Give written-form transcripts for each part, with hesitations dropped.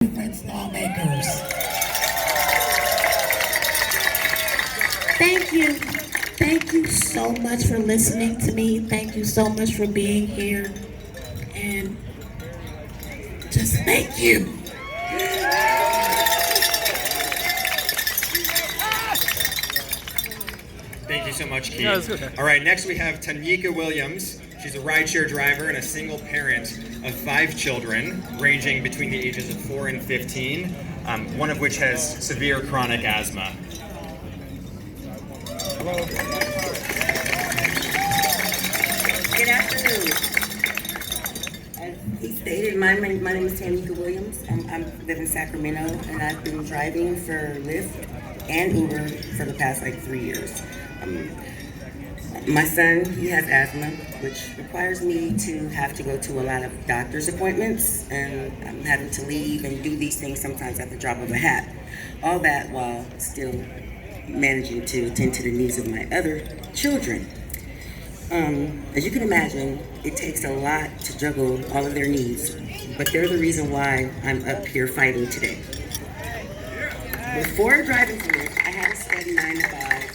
conference lawmakers. Thank you. Thank you so much for listening to me. Thank you so much for being here. And just thank you. Thank you so much, Keith. No, it's okay. All right, next we have Tanika Williams. She's a rideshare driver and a single parent of 5 children, ranging between the ages of 4 and 15, one of which has severe chronic asthma. Hello. Good afternoon. As he stated, my name is Tanika Williams. I live in Sacramento, and I've been driving for Lyft and Uber for the past 3 years. My son, he has asthma, which requires me to have to go to a lot of doctor's appointments, and I'm having to leave and do these things sometimes at the drop of a hat. All that while still managing to attend to the needs of my other children. As you can imagine, it takes a lot to juggle all of their needs, but they're the reason why I'm up here fighting today. Before driving for this, I had a steady 9 to 5.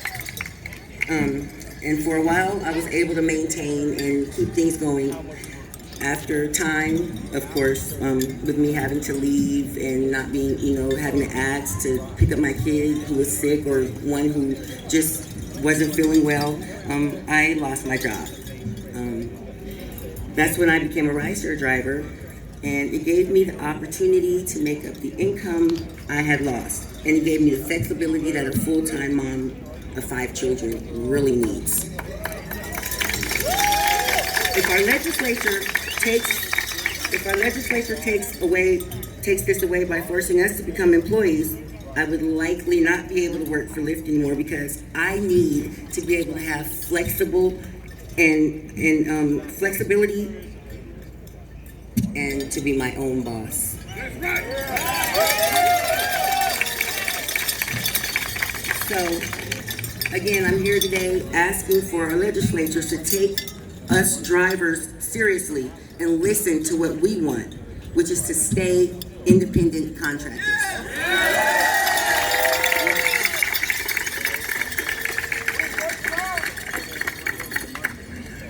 And for a while, I was able to maintain and keep things going. After time, of course, with me having to leave and not being, having to ask to pick up my kid who was sick or one who just wasn't feeling well, I lost my job. That's when I became a rideshare driver, and it gave me the opportunity to make up the income I had lost. And it gave me the flexibility that a full-time mom of 5 children really needs. If our legislature takes this away by forcing us to become employees, I would likely not be able to work for Lyft anymore, because I need to be able to have flexibility and to be my own boss. That's right. So, again, I'm here today asking for our legislatures to take us drivers seriously and listen to what we want, which is to stay independent contractors.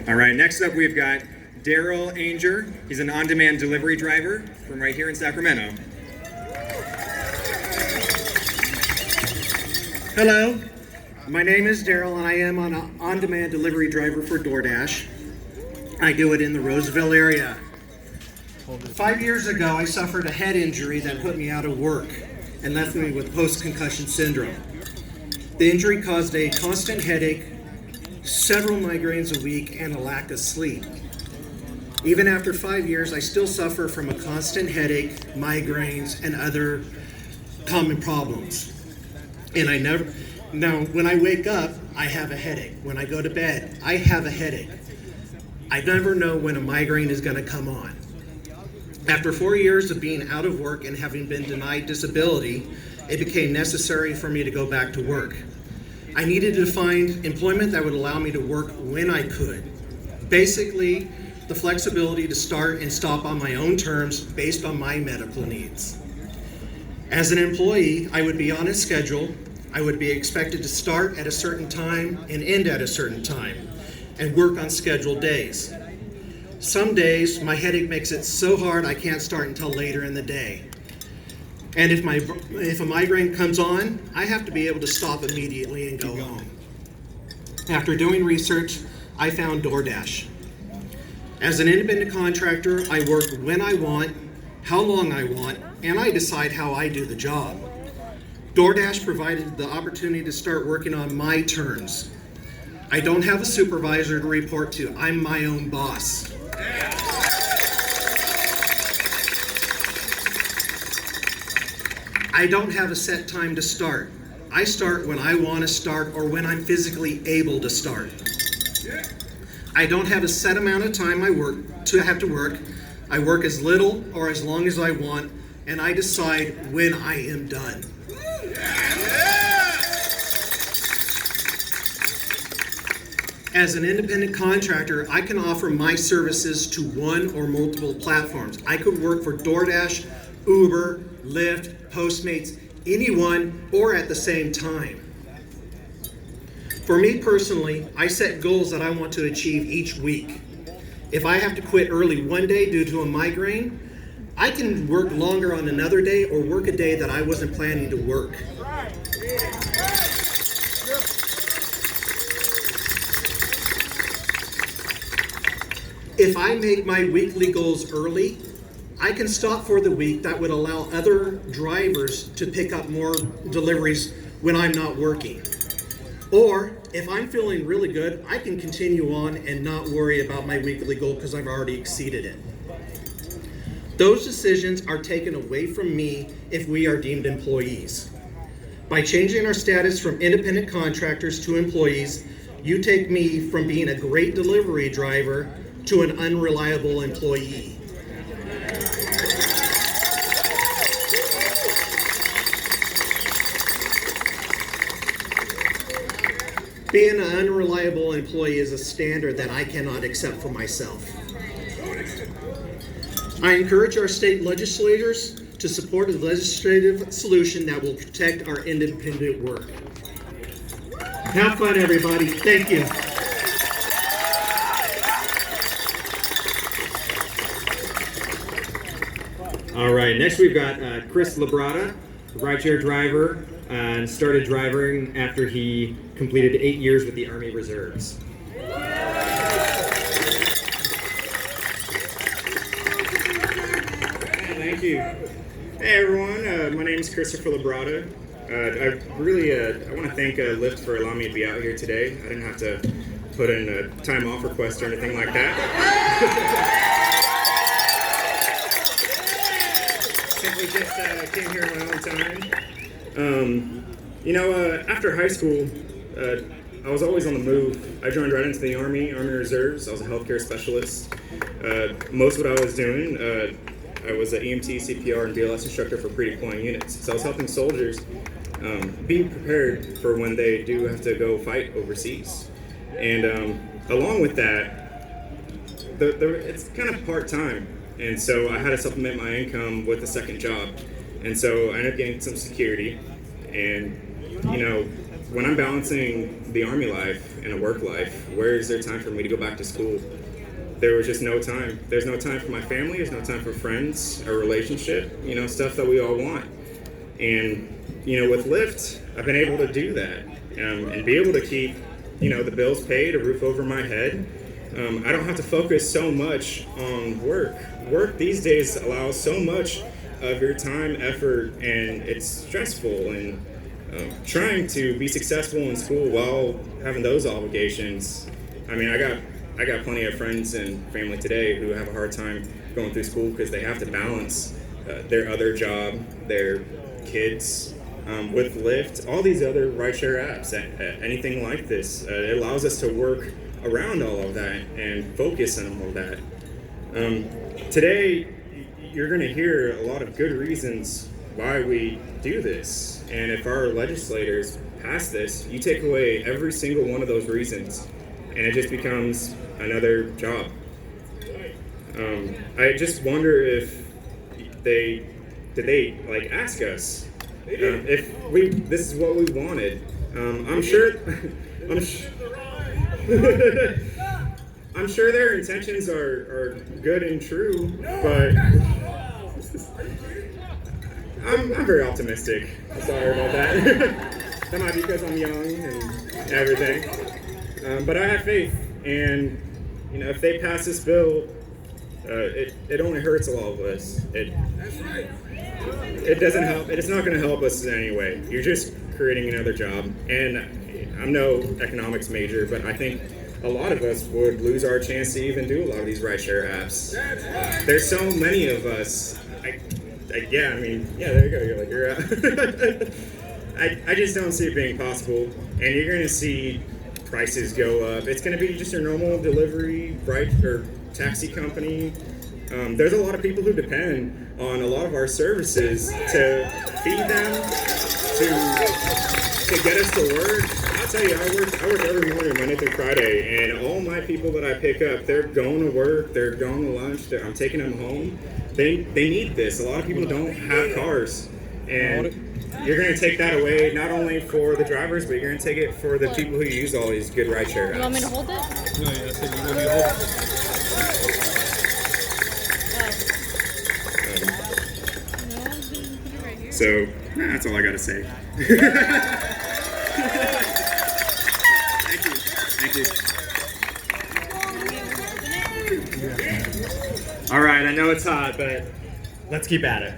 All right, next up we've got Daryl Anger. He's an on-demand delivery driver from right here in Sacramento. Hello, my name is Daryl, and I am an on-demand delivery driver for DoorDash. I do it in the Roseville area. 5 years ago, I suffered a head injury that put me out of work and left me with post-concussion syndrome. The injury caused a constant headache, several migraines a week, and a lack of sleep. Even after 5 years, I still suffer from a constant headache, migraines, and other common problems. And when I wake up, I have a headache. When I go to bed, I have a headache. I never know when a migraine is going to come on. After 4 years of being out of work and having been denied disability, it became necessary for me to go back to work. I needed to find employment that would allow me to work when I could. Basically, the flexibility to start and stop on my own terms based on my medical needs. As an employee, I would be on a schedule. I would be expected to start at a certain time and end at a certain time, and work on scheduled days. Some days, my headache makes it so hard I can't start until later in the day. And if a migraine comes on, I have to be able to stop immediately and go home. After doing research, I found DoorDash. As an independent contractor, I work when I want, how long I want, and I decide how I do the job. DoorDash provided the opportunity to start working on my terms. I don't have a supervisor to report to. I'm my own boss. I don't have a set time to start. I start when I want to start or when I'm physically able to start. I don't have a set amount of time I have to work. I work as little or as long as I want, and I decide when I am done. As an independent contractor, I can offer my services to one or multiple platforms. I could work for DoorDash Uber, Lyft, Postmates, anyone, or at the same time. For me personally, I set goals that I want to achieve each week. If I have to quit early one day due to a migraine, I can work longer on another day or work a day that I wasn't planning to work. If I make my weekly goals early, I can stop for the week. That would allow other drivers to pick up more deliveries when I'm not working. Or if I'm feeling really good, I can continue on and not worry about my weekly goal because I've already exceeded it. Those decisions are taken away from me if we are deemed employees. By changing our status from independent contractors to employees, you take me from being a great delivery driver to an unreliable employee. Being an unreliable employee is a standard that I cannot accept for myself. I encourage our state legislators to support a legislative solution that will protect our independent work. Have fun, everybody. Thank you. All right, next we've got Chris Labrada, rideshare driver, and started driving after he completed 8 years with the Army Reserves. Thank you. Hey everyone, my name is Christopher Labrada. I want to thank Lyft for allowing me to be out here today. I didn't have to put in a time off request or anything like that. Simply just came here on my own time. After high school, I was always on the move. I joined right into the Army Reserves. I was a healthcare specialist. Most of what I was doing, I was an EMT, CPR, and BLS instructor for pre-deploying units. So I was helping soldiers be prepared for when they do have to go fight overseas. And along with that, it's kind of part-time. And so I had to supplement my income with a second job. And so I ended up getting some security. And, when I'm balancing the Army life and a work life, where is there time for me to go back to school? There was just no time. There's no time for my family. There's no time for friends, a relationship, stuff that we all want. And, with Lyft, I've been able to do that and be able to keep, the bills paid, a roof over my head. I don't have to focus so much on work. Work these days allows so much of your time, effort, and it's stressful. And trying to be successful in school while having those obligations, I got plenty of friends and family today who have a hard time going through school because they have to balance their other job, their kids, with Lyft, all these other rideshare apps, anything like this. It allows us to work around all of that and focus on all of that. Today, you're going to hear a lot of good reasons why we do this. And if our legislators pass this, you take away every single one of those reasons, and it just becomes another job. I just wonder if they ask us if this is what we wanted. I'm sure their intentions are good and true, but I'm very optimistic. Sorry about that. That might be because I'm young and everything. But I have faith, and if they pass this bill, it only hurts all of us. It doesn't help. It's not going to help us in any way. You're just creating another job. And I'm no economics major, but I think a lot of us would lose our chance to even do a lot of these rideshare apps. There's so many of us. There you go. You're out. I just don't see it being possible. And you're going to see prices go up. It's going to be just your normal delivery, or taxi company. There's a lot of people who depend on a lot of our services to feed them, to get us to work. Not tell you, I work every morning, Monday through Friday, and all my people that I pick up, they're going to work, they're going to lunch, I'm taking them home. They need this. A lot of people don't have cars, and you're going to take that away not only for the drivers, but you're going to take it for the people who use all these good rideshare apps. You want me to hold it? No, yeah, I said you want me to hold it. So, that's all I got to say. Thank you. All right, I know it's hot, but let's keep at it.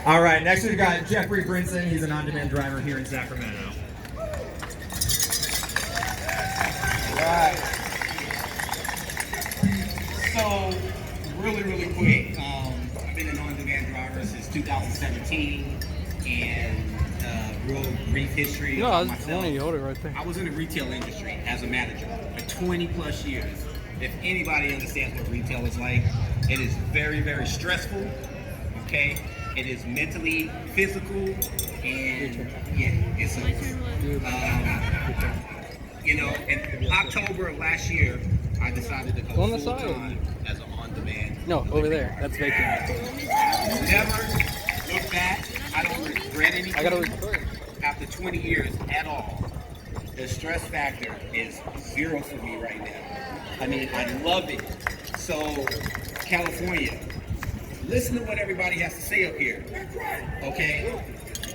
All right, next we've got Jeffrey Brinson. He's an on-demand driver here in Sacramento. Right. So, really quick, I've been an on-demand driver since 2017, and real brief history No, about I myself. you hold it right there. I was in the retail industry as a manager for 20 plus years. If anybody understands what retail is like, it is very stressful, okay? It is mentally, physical, and yeah, it's you know, in October of last year, I decided to go On the side. full-time as an on-demand. No, over there. That's vacant. Never look back. I don't regret anything. I gotta record. After 20 years at all. The stress factor is 0 for me right now. I mean, I love it. So, California, listen to what everybody has to say up here. Okay?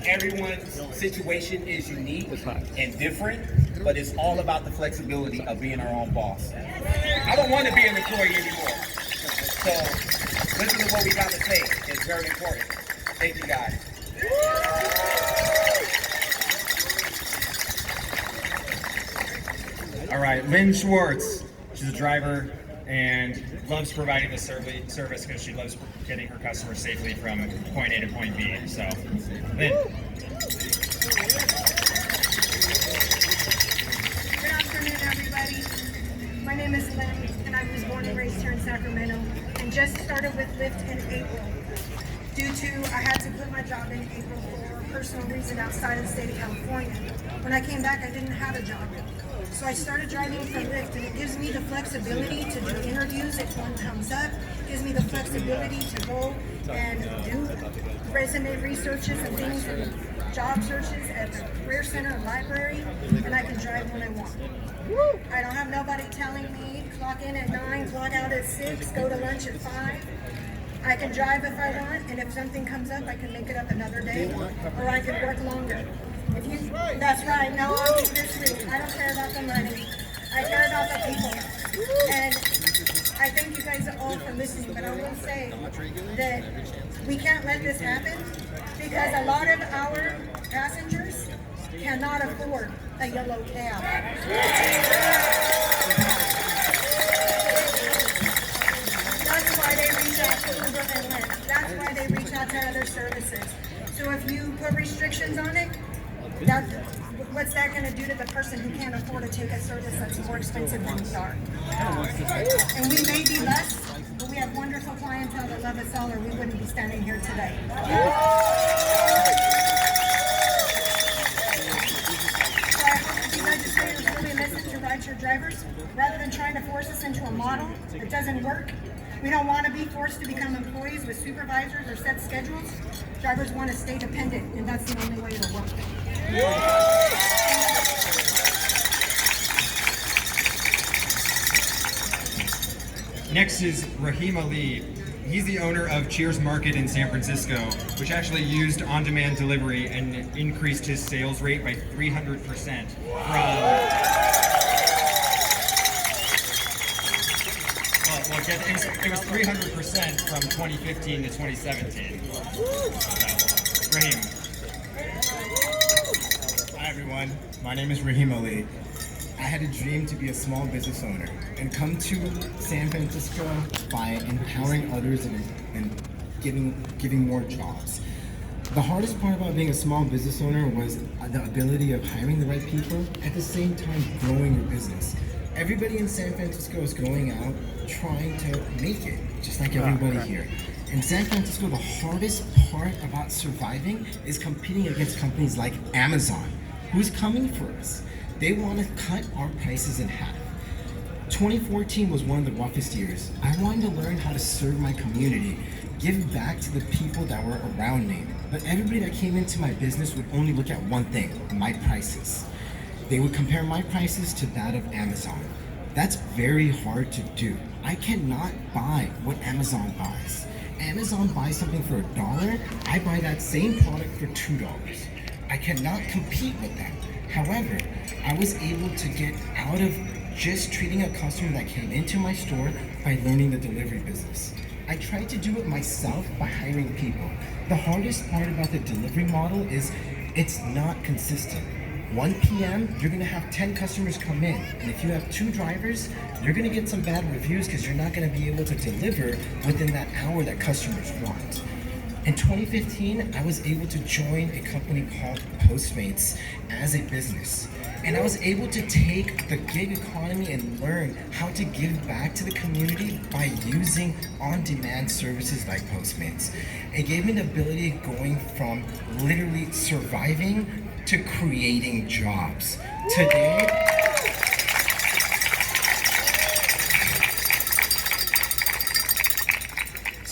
Everyone's situation is unique and different, but it's all about the flexibility of being our own boss. I don't want to be an employee anymore. So, listen to what we got to say. It's very important. Thank you, guys. All right, Lynn Schwartz. She's a driver and loves providing the service because she loves getting her customers safely from point A to point B. So, Lynn. Good afternoon, everybody. My name is Lynn, and I was born and raised here in Sacramento, and just started with Lyft in April. Due to, I had to quit my job in April for a personal reason outside of the state of California. When I came back, I didn't have a job. So I started driving for Lyft, and it gives me the flexibility to do interviews if one comes up. It gives me the flexibility to go and do resume researches and things for job searches at the career center and library, and I can drive when I want. I don't have nobody telling me clock in at 9, clock out at 6, go to lunch at 5. I can drive if I want, and if something comes up, I can make it up another day, or I can work longer. That's right. No, I'll keep this sweet. I don't care about the money. I care about the people. And I thank you guys all for listening, but I will say that we can't let this happen because a lot of our passengers cannot afford a yellow cab. That's why they reach out to Uber and Lyft. That's why they reach out to other services. So if you put restrictions on it, what's that going to do to the person who can't afford to take a service that's more expensive than we are? And we may be less, but we have wonderful clientele that love us all, or we wouldn't be standing here today. So I hope that you legislators really listen to rideshare drivers, rather than trying to force us into a model that doesn't work. We don't want to be forced to become employees with supervisors or set schedules. Drivers want to stay dependent, and that's the only way it'll work. Next is Rahim Ali. He's the owner of Cheers Market in San Francisco, which actually used on-demand delivery and increased his sales rate by 300% it was 300% from 2015 to 2017. Rahim. Hi everyone, my name is Rahim Ali. I had a dream to be a small business owner and come to San Francisco by empowering others and giving more jobs. The hardest part about being a small business owner was the ability of hiring the right people, at the same time growing your business. Everybody in San Francisco is going out trying to make it, just like everybody here. In San Francisco, the hardest part about surviving is competing against companies like Amazon, who's coming for us. They want to cut our prices in half. 2014 was one of the roughest years. I wanted to learn how to serve my community, give back to the people that were around me. But everybody that came into my business would only look at one thing, my prices. They would compare my prices to that of Amazon. That's very hard to do. I cannot buy what Amazon buys. Amazon buys something for $1, I buy that same product for $2. I cannot compete with them. However, I was able to get out of just treating a customer that came into my store by learning the delivery business. I tried to do it myself by hiring people. The hardest part about the delivery model is it's not consistent. 1 p.m., you're gonna have 10 customers come in. And if you have 2 drivers, you're gonna get some bad reviews because you're not gonna be able to deliver within that hour that customers want. In 2015, I was able to join a company called Postmates as a business. And I was able to take the gig economy and learn how to give back to the community by using on-demand services like Postmates. It gave me the ability of going from literally surviving to creating jobs.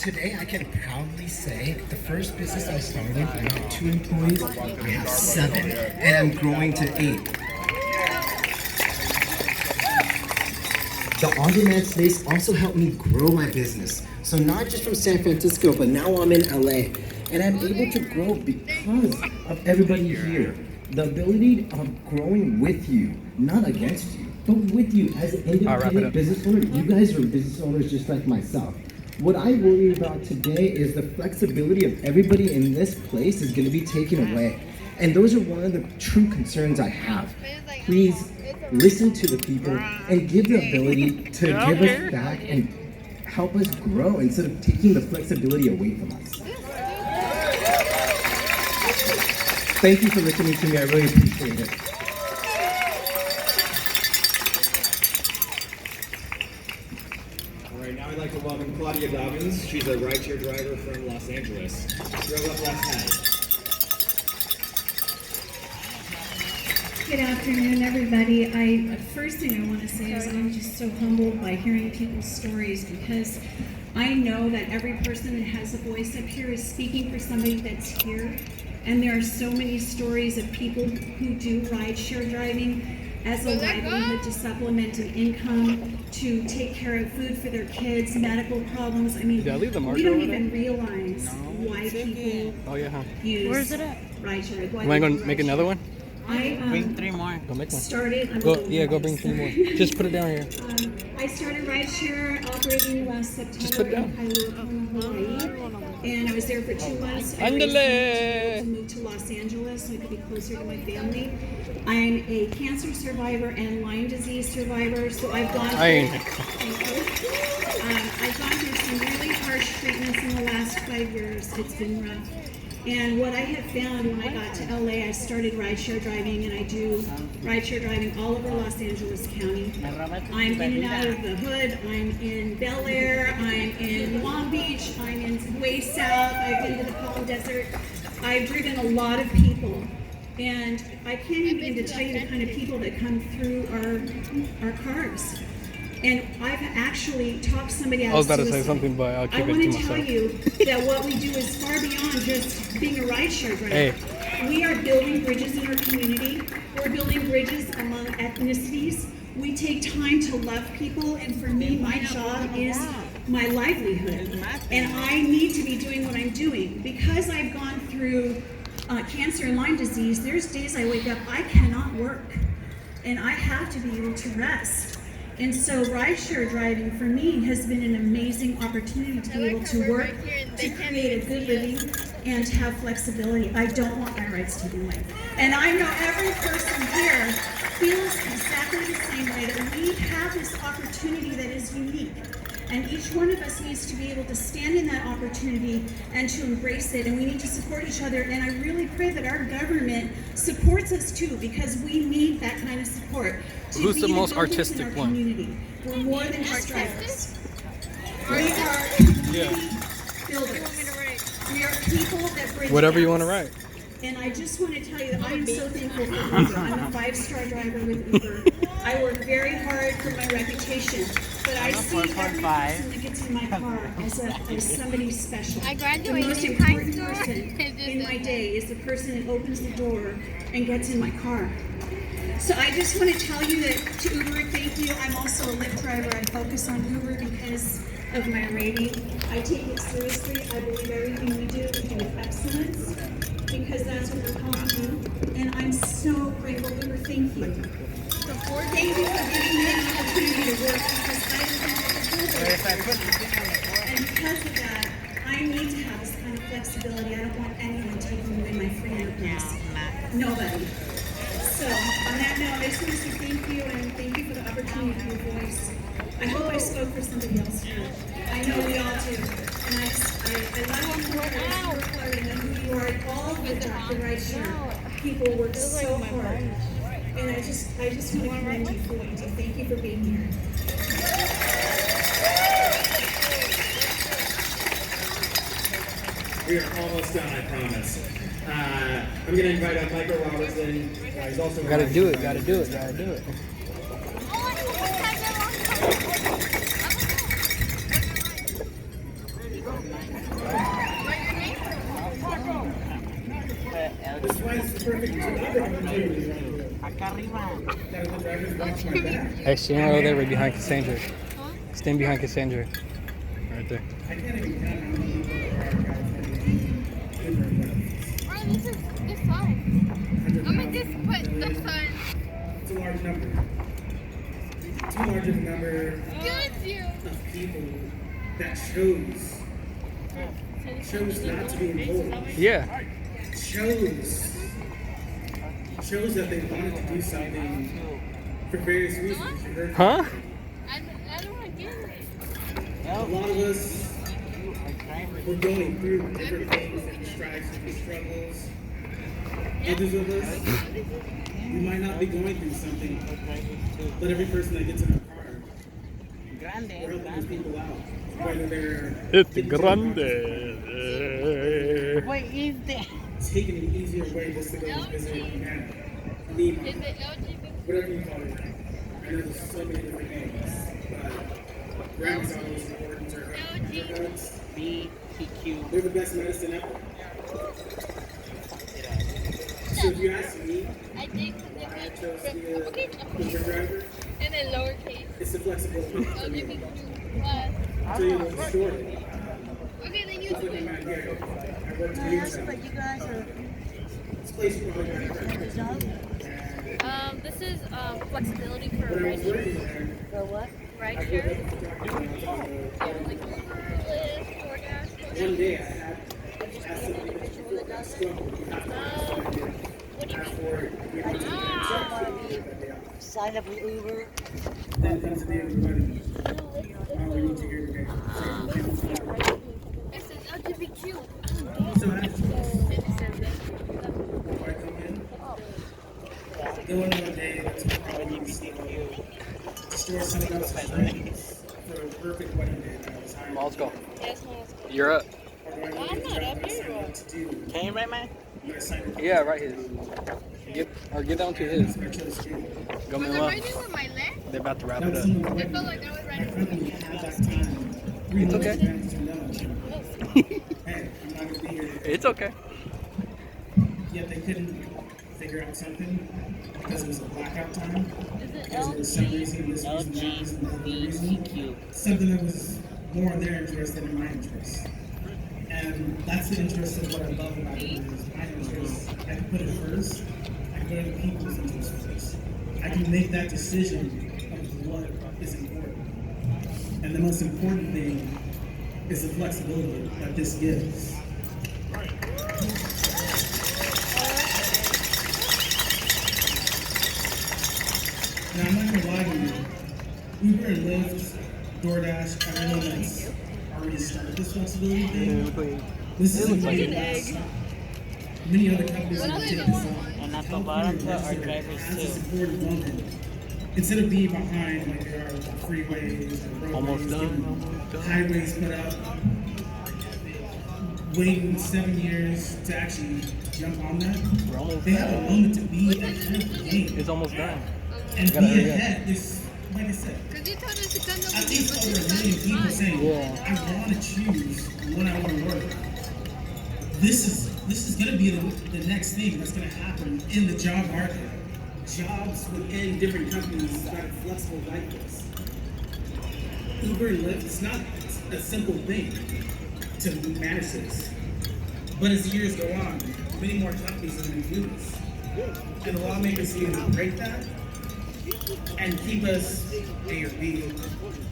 Today, I can proudly say the first business I started, I had 2 employees, I have 7, and I'm growing to 8. The on-demand space also helped me grow my business. So not just from San Francisco, but now I'm in LA. And I'm able to grow because of everybody here. The ability of growing with you, not against you, but with you as an independent business owner. You guys are business owners just like myself. What I worry about today is the flexibility of everybody in this place is going to be taken away. And those are one of the true concerns I have. Please listen to the people and give the ability to give us back and help us grow instead of taking the flexibility away from us. Thank you for listening to me. I really appreciate it. All right, now I'd like to welcome Claudia Dobbins. She's a rideshare driver from Los Angeles. She drove up last night. Good afternoon, everybody. First thing I want to say is I'm just so humbled by hearing people's stories because I know that every person that has a voice up here is speaking for somebody that's here. And there are so many stories of people who do rideshare driving as a livelihood to supplement an income, to take care of food for their kids, medical problems. I mean, we don't even realize why people use rideshare. Am I going to make another one? Bring 3 more. Go make one. Started. Go bring 3 more. Just put it down here. I started rideshare operating last September. Just put it down. in Hawaii, and I was there for 2 months. I Andale. to move to Los Angeles so I could be closer to my family. I'm a cancer survivor and Lyme disease survivor, so I've gone through some really harsh treatments in the last 5 years. It's been rough. And what I have found when I got to LA, I started rideshare driving, and I do rideshare driving all over Los Angeles County. I'm in and out of the hood. I'm in Bel Air. I'm in Long Beach. I'm in way south. I've been to the Palm Desert. I've driven a lot of people, and I can't even begin to tell you the kind of people that come through our cars. And I've actually talked somebody out of suicide. I was about to say something, but I'll keep it to myself. I want to tell you that what we do is far beyond just being a rideshare driver. Hey. We are building bridges in our community. We're building bridges among ethnicities. We take time to love people, and for me, my job is my livelihood. And I need to be doing what I'm doing. Because I've gone through cancer and Lyme disease, there's days I wake up, I cannot work. And I have to be able to rest. And so rideshare driving for me has been an amazing opportunity to be able to work, to create a good living, and to have flexibility. I don't want my rides taken away. And I know every person here feels exactly the same way, that we have this opportunity that is unique. And each one of us needs to be able to stand in that opportunity and to embrace it. And we need to support each other. And I really pray that our government supports us too, because we need that kind of support. Who's the most artistic one? Community. We're more than just drivers. We are community builders. We are people that bridge Whatever you gaps. want to write. And I just want to tell you that I am so thankful for Uber. I'm a 5-star driver with Uber. I work very hard for my reputation, but I see every person that gets in my car as somebody special. I The graduated most in high important school. person in my day is the person that opens the door and gets in my car. So I just want to tell you that to Uber, thank you. I'm also a Lyft driver. I focus on Uber because of my rating. I take it seriously. I believe everything we do with excellence, because that's what we're called to do. And I'm so grateful. Uber, thank you. Thank you for giving me an opportunity to work, because I don't know what to do. And because of that, I need to have this kind of flexibility. I don't want anyone taking away my freedom. Nobody. So, on that note, I just want to say thank you, and thank you for the opportunity to your voice. I hope I spoke for somebody else here. I know we all do. And I love you for it. I work hard. I know who you are. All of the Rideshare people work so hard. And I just want to commend you for what you do. Thank you for being here. We are almost done, I promise. I'm going to invite up Michael Robertson. He's also Gotta do it, gotta do it, gotta do it. This is the perfect opportunity. Hey, stand right over there, right behind Cassandra. Stand behind Cassandra. Right there. This is the sun. I'm gonna just put the sun. It's a large number. Too large of a number Good you. of people that chose not to be involved. Yeah. Chose that they wanted to do something for various reasons. You heard Huh? I don't want to get it. a lot of us were going through different things, different strikes, different struggles. Others of us, we might not be going through something, but every person that gets in a car, we're helping those people out. Whether they're It's getting to grande. the taking an easier way just to go visit Humana, Lima, Is it LGBT? whatever you call it. I know there's so many different names, but grandma's always important to her. They're the best medicine ever. So if you ask me, I think why I chose to be a okay. Uber driver, And then lowercase. it's the flexibility for me. LGBT. So you know, the story. Okay, then you Just do looking it. back here, I worked in Utah. This place you probably got This is flexibility for When I was rideshare. working there, For what? I worked Rideshare? at the photography Yeah, like Uber, Lyft, DoorDash. One day I had asked somebody that you feel that struggle, you have to ask for it. We have to that day off. Sign up with Uber. Then comes the day of the wedding. We need to hear today. It says LGBTQ. So I asked before I come in, there was one day that's probably destroy someone else's dreams for a perfect wedding day that I was hired. Let's go. Yes, no, You're up. Or do I look at the job that I signed up to do? Can you write mine? When I signed up, Yeah, right here. Get down to his. I chose to do. Go Was man I up. writing with my left? They're about to wrap That it was up. some of the I wedding. felt like I was My writing with company had that time. 3 It's months okay. to know. Hey, I'm not going to be here today. It's okay. Yet they couldn't figure out something because it was a blackout time. Because there was some reason, this reason, that reason, that other reason. Something that was more in their interest than in my interest. And that's the interest of what I love about it is my interest. I can put it first. I can put other people's interest first. I can make that decision of what is important. And the most important thing is the flexibility that this gives. Now, I'm not gonna lie to you. Uber and Lyft, DoorDash, everyone that's already started this flexibility thing, this is looks like an an egg. Many other companies What have other taken than this one? on. And at the California bottom put our Rideshare drivers has this too. important moment. Instead of being behind like they are with freeways or roadways, Almost done, getting almost done. highways put up, waiting 7 years to actually jump on that, We're almost they have a done. moment to be ahead of the game. It's almost done. And Gotta be hurry up. ahead is, like I said, Because you told us to come at least over 1 million people saying, Yeah. I want to choose when I want to work. This is going to be the next thing that's going to happen in the job market. Jobs within different companies that are flexible like this. Uber and Lyft, it's not a simple thing to manage this. But as the years go on, many more companies are going to do this. And the lawmakers need to break that and keep us A or B.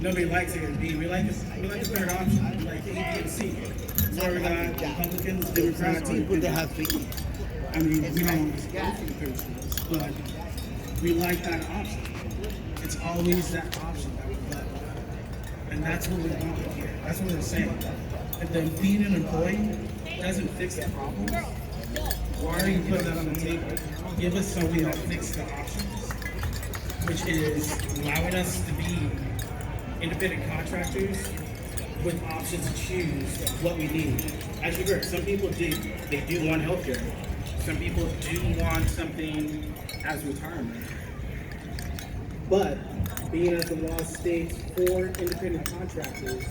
Nobody likes A or B. We like a third option. We like A, B, and C. That's why we got Republicans, Democrats, people that have to eat. I mean, we don't always go for the third choice, but we like that option. It's always that option that we let. And that's what we want here. That's what we're saying. If then being an employee doesn't fix the problems, why are you putting that on the table? Give us so we help fix the options, which is allowing us to be independent contractors with options to choose what we need. As you heard, some people do want healthcare. Some people do want something as retirement. But being as the law states for independent contractors,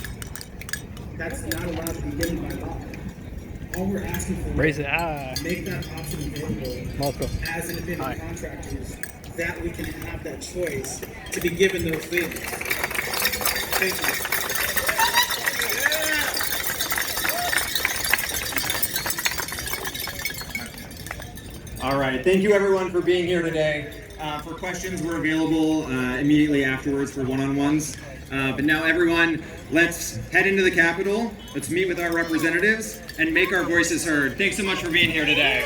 that's not allowed to be given by law. All we're asking for Raise it. is make that option available Multiple. as independent contractors, that we can have that choice to be given those things. Thank you. All right, thank you everyone for being here today. For questions, we're available immediately afterwards for one-on-ones. But now everyone, let's head into the Capitol. Let's meet with our representatives and make our voices heard. Thanks so much for being here today.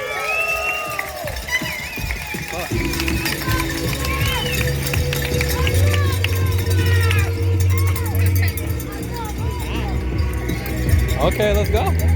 Okay, let's go.